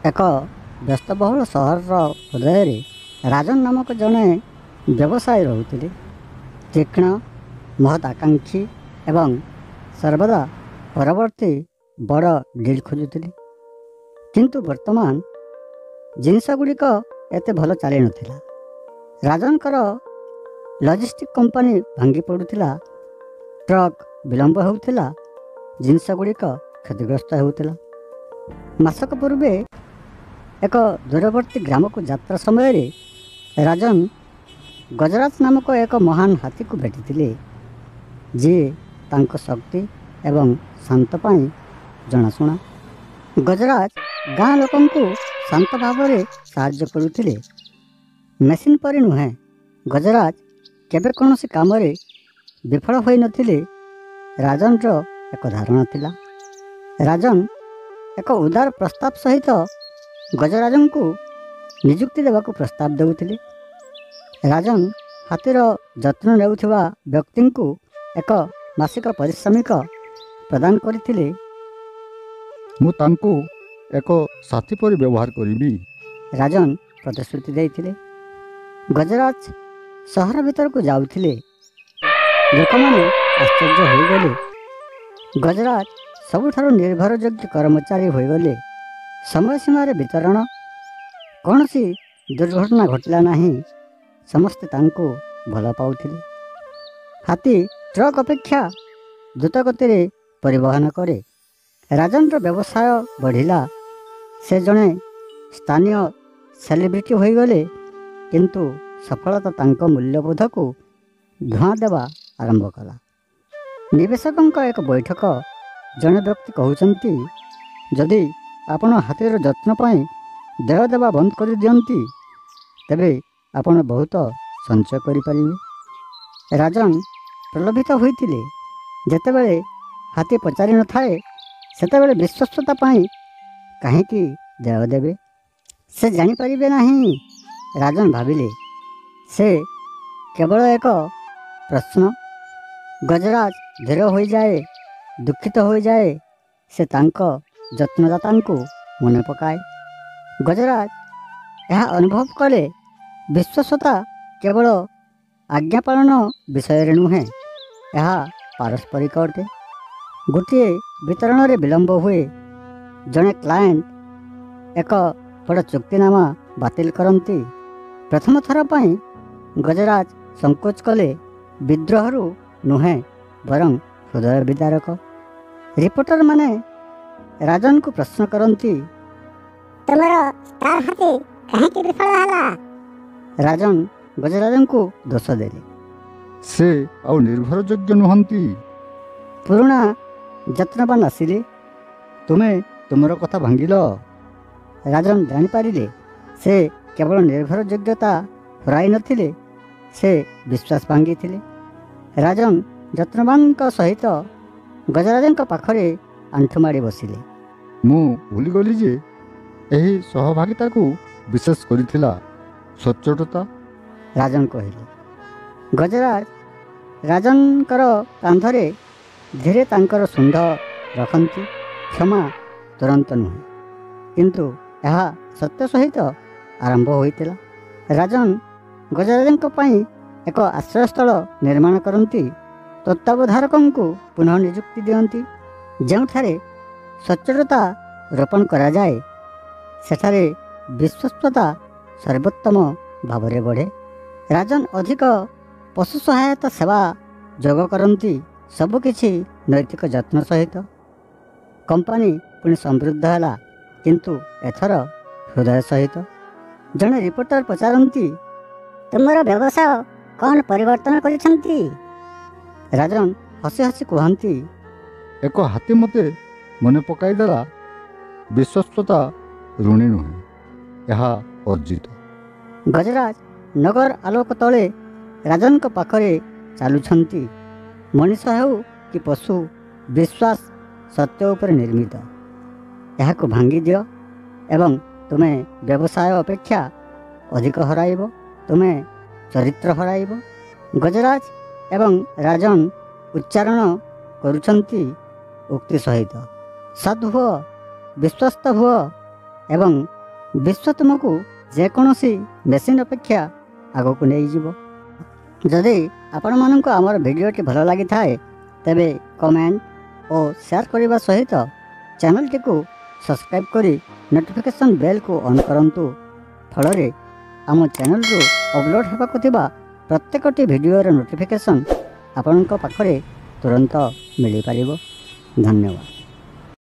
ଏକ ବ୍ୟସ୍ତବହୁଳ ସହରର ହୃଦୟରେ ରାଜନ ନାମକ ଜଣେ ବ୍ୟବସାୟୀ ରହୁଥିଲେ। ତୀକ୍ଷ୍ଣ, ମହତ୍ ଆକାଂକ୍ଷୀ ଏବଂ ସର୍ବଦା ପରବର୍ତ୍ତୀ ବଡ଼ ଡିଲ୍ ଖୋଜୁଥିଲେ। କିନ୍ତୁ ବର୍ତ୍ତମାନ ଜିନିଷଗୁଡ଼ିକ ଏତେ ଭଲ ଚାଲିନଥିଲା। ରାଜନଙ୍କର ଲଜିଷ୍ଟିକ୍ କମ୍ପାନୀ ଭାଙ୍ଗି ପଡ଼ୁଥିଲା, ଟ୍ରକ୍ ବିଳମ୍ବ ହେଉଥିଲା, ଜିନିଷଗୁଡ଼ିକ କ୍ଷତିଗ୍ରସ୍ତ ହେଉଥିଲା। ମାସକ ପୂର୍ବେ ଏକ ଦୂରବର୍ତ୍ତୀ ଗ୍ରାମକୁ ଯାତ୍ରା ସମୟରେ ରାଜନ ଗଜରାଜ ନାମକ ଏକ ମହାନ ହାତୀକୁ ଭେଟିଥିଲେ, ଯିଏ ତାଙ୍କ ଶକ୍ତି ଏବଂ ଶାନ୍ତ ପାଇଁ ଜଣାଶୁଣା। ଗଜରାଜ ଗାଁ ଲୋକଙ୍କୁ ଶାନ୍ତ ଭାବରେ ସାହାଯ୍ୟ କରୁଥିଲେ। ମେସିନ୍ ପରି ନୁହେଁ, ଗଜରାଜ କେବେ କୌଣସି କାମରେ ବିଫଳ ହୋଇନଥିଲେ। ରାଜନର ଏକ ଧାରଣା ଥିଲା। ରାଜନ ଏକ ଉଦାର ପ୍ରସ୍ତାବ ସହିତ ଗଜରାଜଙ୍କୁ ନିଯୁକ୍ତି ଦେବାକୁ ପ୍ରସ୍ତାବ ଦେଉଥିଲେ। ରାଜନ ହାତୀର ଯତ୍ନ ନେଉଥିବା ବ୍ୟକ୍ତିଙ୍କୁ ଏକ ମାସିକ ପାରିଶ୍ରମିକ ପ୍ରଦାନ କରିଥିଲେ। ମୁଁ ତାଙ୍କୁ ଏକ ସାଥୀ ପରି ବ୍ୟବହାର କରିବି, ରାଜନ ପ୍ରତିଶ୍ରୁତି ଦେଇଥିଲେ। ଗଜରାଜ ସହର ଭିତରକୁ ଯାଉଥିଲେ। ଲୋକମାନେ ଆଶ୍ଚର୍ଯ୍ୟ ହୋଇଗଲେ। ଗଜରାଜ ସବୁଠାରୁ ନିର୍ଭରଯୋଗ୍ୟ କର୍ମଚାରୀ ହୋଇଗଲେ। ସମୟ ସୀମାରେ ବିତରଣ, କୌଣସି ଦୁର୍ଘଟଣା ଘଟିଲା ନାହିଁ। ସମସ୍ତେ ତାଙ୍କୁ ଭଲ ପାଉଥିଲେ। ହାତୀ ଟ୍ରକ୍ ଅପେକ୍ଷା ଦ୍ରୁତଗତିରେ ପରିବହନ କରେ। ରାଜନର ବ୍ୟବସାୟ ବଢ଼ିଲା। ସେ ଜଣେ ସ୍ଥାନୀୟ ସେଲିବ୍ରିଟି ହୋଇଗଲେ। କିନ୍ତୁ ସଫଳତା ତାଙ୍କ ମୂଲ୍ୟବୋଧକୁ ଧୂଆଁ ଦେବା ଆରମ୍ଭ କଲା। ନିବେଶକଙ୍କ ଏକ ବୈଠକ। ଜଣେ ବ୍ୟକ୍ତି କହୁଛନ୍ତି, ଯଦି ଆପଣ ହାତୀର ଯତ୍ନ ପାଇଁ ଦେୟ ଦେବା ବନ୍ଦ କରିଦିଅନ୍ତି, ତେବେ ଆପଣ ବହୁତ ସଞ୍ଚୟ କରିପାରିବେ। ରାଜନ ପ୍ରଲୋଭିତ ହୋଇଥିଲେ। ଯେତେବେଳେ ହାତୀ ପଚାରି ନଥାଏ, ସେତେବେଳେ ବିଶ୍ୱସ୍ତତା ପାଇଁ କାହିଁକି ଦେୟ ଦେବେ? ସେ ଜାଣିପାରିବେ ନାହିଁ। ରାଜନ ଭାବିଲେ, ସେ କେବଳ ଏକ ପ୍ରଶ୍ନ। ଗଜରାଜ ଧୀର ହୋଇଯାଏ, ଦୁଃଖିତ ହୋଇଯାଏ। ସେ ତାଙ୍କ ଯତ୍ନଦାତାଙ୍କୁ ମନେ ପକାଏ। ଗଜରାଜ ଏହା ଅନୁଭବ କଲେ, ବିଶ୍ୱସ୍ତତା କେବଳ ଆଜ୍ଞା ପାଳନ ବିଷୟରେ ନୁହେଁ, ଏହା ପାରସ୍ପରିକ ଅଟେ। ଗୋଟିଏ ବିତରଣରେ ବିଳମ୍ବ ହୁଏ। ଜଣେ କ୍ଲାଏଣ୍ଟ ଏକ ବଡ଼ ଚୁକ୍ତିନାମା ବାତିଲ କରନ୍ତି। ପ୍ରଥମ ଥର ପାଇଁ ଗଜରାଜ ସଂକୋଚ କଲେ। ବିଦ୍ରୋହରୁ ନୁହେଁ, ବରଂ ହୃଦୟ ବିଦାରକ। ରିପୋର୍ଟରମାନେ ରାଜନଙ୍କୁ ପ୍ରଶ୍ନ କରନ୍ତି, ତୁମର ଷ୍ଟାର ହାତୀ କାହିଁକି ବିଫଳ ହେଲା? ରାଜନ ଗଜରାଜଙ୍କୁ ଦୋଷ ଦେଲେ। ସେ ଆଉ ନିର୍ଭରଯୋଗ୍ୟ ନୁହନ୍ତି। ପୁରୁଣା ଯତ୍ନବାନ ଆସିଲେ। ତୁମେ ତୁମର କଥା ଭାଙ୍ଗିଲ। ରାଜନ ଜାଣିପାରିଲେ, ସେ କେବଳ ନିର୍ଭରଯୋଗ୍ୟତା ହରାଇ ନଥିଲେ, ସେ ବିଶ୍ୱାସ ଭାଙ୍ଗିଥିଲେ। ରାଜନ ଯତ୍ନବାନଙ୍କ ସହିତ ଗଜରାଜଙ୍କ ପାଖରେ ଆଣ୍ଠୁମାଡ଼ି ବସିଲେ। ମୁଁ ଭୁଲିଗଲି ଯେ ଏହି ସହଭାଗିତାକୁ ବିଶେଷ କରିଥିଲା ସଚ୍ଚୋଟତା, ରାଜନ କହିଲେ। ଗଜରାଜ ରାଜନଙ୍କର କାନ୍ଧରେ ଧୀରେ ତାଙ୍କର ଶୁଣ୍ଢ ରଖନ୍ତି। କ୍ଷମା ତୁରନ୍ତ ନୁହେଁ, କିନ୍ତୁ ଏହା ସତ୍ୟ ସହିତ ଆରମ୍ଭ ହୋଇଥିଲା। ରାଜନ ଗଜରାଜଙ୍କ ପାଇଁ ଏକ ଆଶ୍ରୟସ୍ଥଳ ନିର୍ମାଣ କରନ୍ତି। ତତ୍ତ୍ୱାବଧାରକଙ୍କୁ ପୁନଃ ନିଯୁକ୍ତି ଦିଅନ୍ତି। ଯେଉଁଠାରେ ସଚ୍ଚୋଟତା ରୋପଣ କରାଯାଏ, ସେଠାରେ ବିଶ୍ୱସ୍ତତା ସର୍ବୋତ୍ତମ ଭାବରେ ବଢ଼େ। ରାଜନ ଅଧିକ ପଶୁ ସହାୟତା ସେବା ଯୋଗ କରନ୍ତି। ସବୁକିଛି ନୈତିକ ଯତ୍ନ ସହିତ। କମ୍ପାନୀ ପୁଣି ସମୃଦ୍ଧ ହେଲା, କିନ୍ତୁ ଏଥର ହୃଦୟ ସହିତ। ଜଣେ ରିପୋର୍ଟର ପଚାରନ୍ତି, ତୁମର ବ୍ୟବସାୟ କ'ଣ ପରିବର୍ତ୍ତନ କରିଛନ୍ତି? ରାଜନ ହସି ହସି କୁହନ୍ତି, ଏକ ହାତୀ ମୋତେ ମନେ ପକାଇଦେଲା, ବିଶ୍ୱସ୍ତତା ଋଣୀ ନୁହେଁ, ଏହା ଅର୍ଜିତ। ଗଜରାଜ ନଗର ଆଲୋକ ତଳେ ରାଜନଙ୍କ ପାଖରେ ଚାଲୁଛନ୍ତି। ମଣିଷ ହେଉ କି ପଶୁ, ବିଶ୍ୱାସ ସତ୍ୟ ଉପରେ ନିର୍ମିତ। ଏହାକୁ ଭାଙ୍ଗିଦିଅ ଏବଂ ତୁମେ ବ୍ୟବସାୟ ଅପେକ୍ଷା ଅଧିକ ହରାଇବ। ତୁମେ ଚରିତ୍ର ହରାଇବ। ଗଜରାଜ ଏବଂ ରାଜନ ଉଚ୍ଚାରଣ କରୁଛନ୍ତି ଉକ୍ତି ସହିତ, ସତ୍ ହୁଅ, ବିଶ୍ୱସ୍ତ ହୁଅ, ଏବଂ ବିଶ୍ୱ ତୁମକୁ ଯେକୌଣସି ମେସିନ୍ ଅପେକ୍ଷା ଆଗକୁ ନେଇଯିବ। ଯଦି ଆପଣମାନଙ୍କୁ ଆମର ଭିଡ଼ିଓଟି ଭଲ ଲାଗିଥାଏ ତେବେ କମେଣ୍ଟ ଓ ସେୟାର କରିବା ସହିତ ଚ୍ୟାନେଲଟିକୁ ସବସ୍କ୍ରାଇବ୍ କରି ନୋଟିଫିକେସନ୍ ବେଲ୍କୁ ଅନ୍ କରନ୍ତୁ। ଫଳରେ ଆମ ଚ୍ୟାନେଲରୁ ଅପଲୋଡ଼ ହେବାକୁ ଥିବା ପ୍ରତ୍ୟେକଟି ଭିଡ଼ିଓର ନୋଟିଫିକେସନ୍ ଆପଣଙ୍କ ପାଖରେ ତୁରନ୍ତ ମିଳିପାରିବ। ଧନ୍ୟବାଦ।